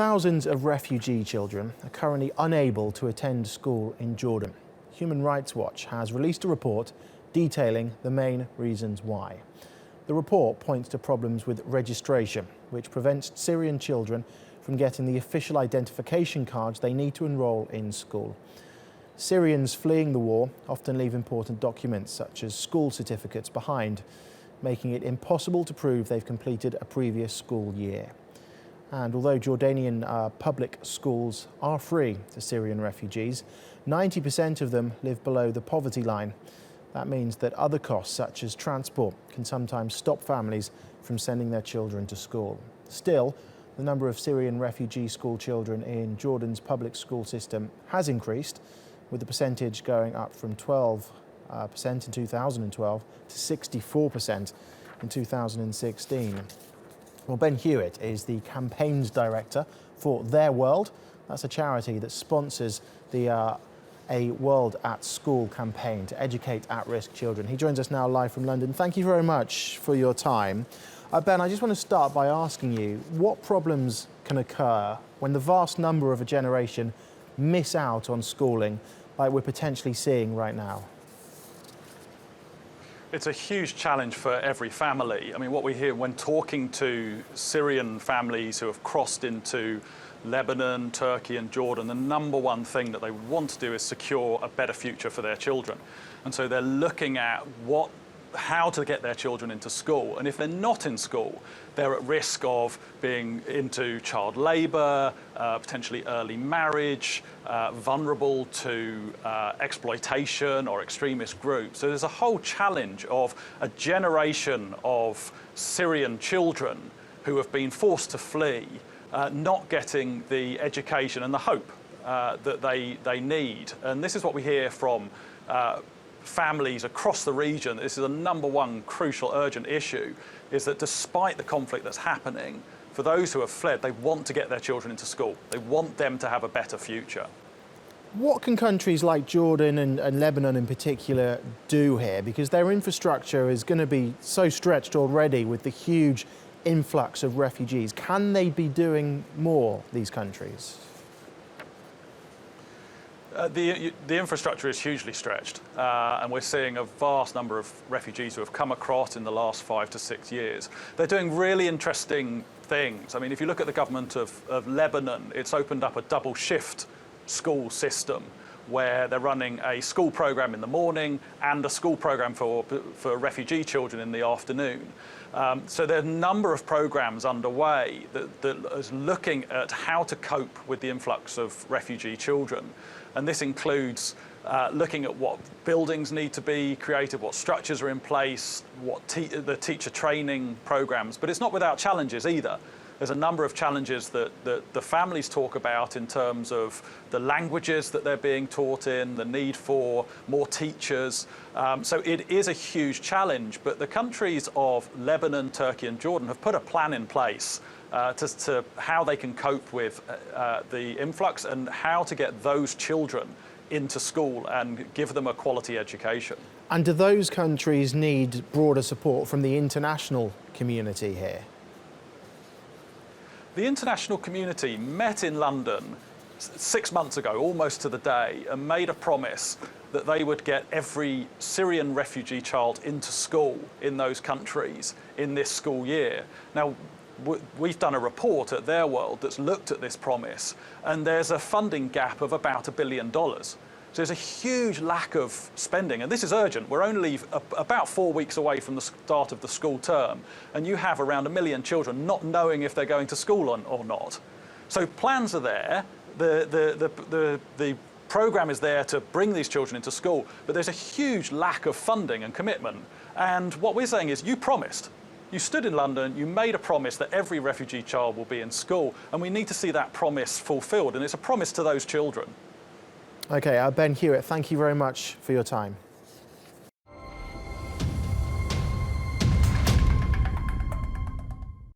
Thousands of refugee children are currently unable to attend school in Jordan. Human Rights Watch has released a report detailing the main reasons why. The report points to problems with registration, which prevents Syrian children from getting the official identification cards they need to enrol in school. Syrians fleeing the war often leave important documents, such as school certificates, behind, making it impossible to prove they've completed a previous school year. And although Jordanian public schools are free to Syrian refugees, 90% of them live below the poverty line. That means that other costs, such as transport, can sometimes stop families from sending their children to school. Still, the number of Syrian refugee school children in Jordan's public school system has increased, with the percentage going up from 12% in 2012 to 64% in 2016. Well, Ben Hewitt is the campaigns director for Theirworld. That's a charity that sponsors the A World at School campaign to educate at-risk children. He joins us now live from London. Thank you very much for your time. Ben, I just want to start by asking you, what problems can occur when the vast number of a generation miss out on schooling like we're potentially seeing right now? It's a huge challenge for every family. I mean, what we hear when talking to Syrian families who have crossed into Lebanon, Turkey and Jordan, the number one thing that they want to do is secure a better future for their children. And so they're looking at how to get their children into school. And if they're not in school, they're at risk of being into child labour, potentially early marriage, vulnerable to exploitation or extremist groups. So there's a whole challenge of a generation of Syrian children who have been forced to flee, not getting the education and the hope that they need. And this is what we hear from families across the region. This is the number one crucial urgent issue, is that despite the conflict that's happening, for those who have fled, they want to get their children into school. They want them to have a better future. What can countries like Jordan and Lebanon in particular do here? Because their infrastructure is going to be so stretched already with the huge influx of refugees. Can they be doing more, these countries? The infrastructure is hugely stretched, and we're seeing a vast number of refugees who have come across in the last 5 to 6 years. They're doing really interesting things. I mean, if you look at the government of Lebanon, it's opened up a double shift school system where they're running a school program in the morning and a school program for refugee children in the afternoon. So there are a number of programs underway that is looking at how to cope with the influx of refugee children. And this includes looking at what buildings need to be created, what structures are in place, what the teacher training programs. But it's not without challenges either. There's a number of challenges that the families talk about in terms of the languages that they're being taught in, the need for more teachers. So it is a huge challenge, but the countries of Lebanon, Turkey and Jordan have put a plan in place to how they can cope with the influx and how to get those children into school and give them a quality education. And do those countries need broader support from the international community here? The international community met in London 6 months ago, almost to the day, and made a promise that they would get every Syrian refugee child into school in those countries in this school year. Now, we've done a report at Theirworld that's looked at this promise, and there's a funding gap of about $1 billion. So there's a huge lack of spending, and this is urgent. We're only about 4 weeks away from the start of the school term, and you have around 1 million children not knowing if they're going to school or not. So plans are there. The programme is there to bring these children into school, but there's a huge lack of funding and commitment. And what we're saying is, you promised. You stood in London, you made a promise that every refugee child will be in school, and we need to see that promise fulfilled, and it's a promise to those children. OK, Ben Hewitt, thank you very much for your time.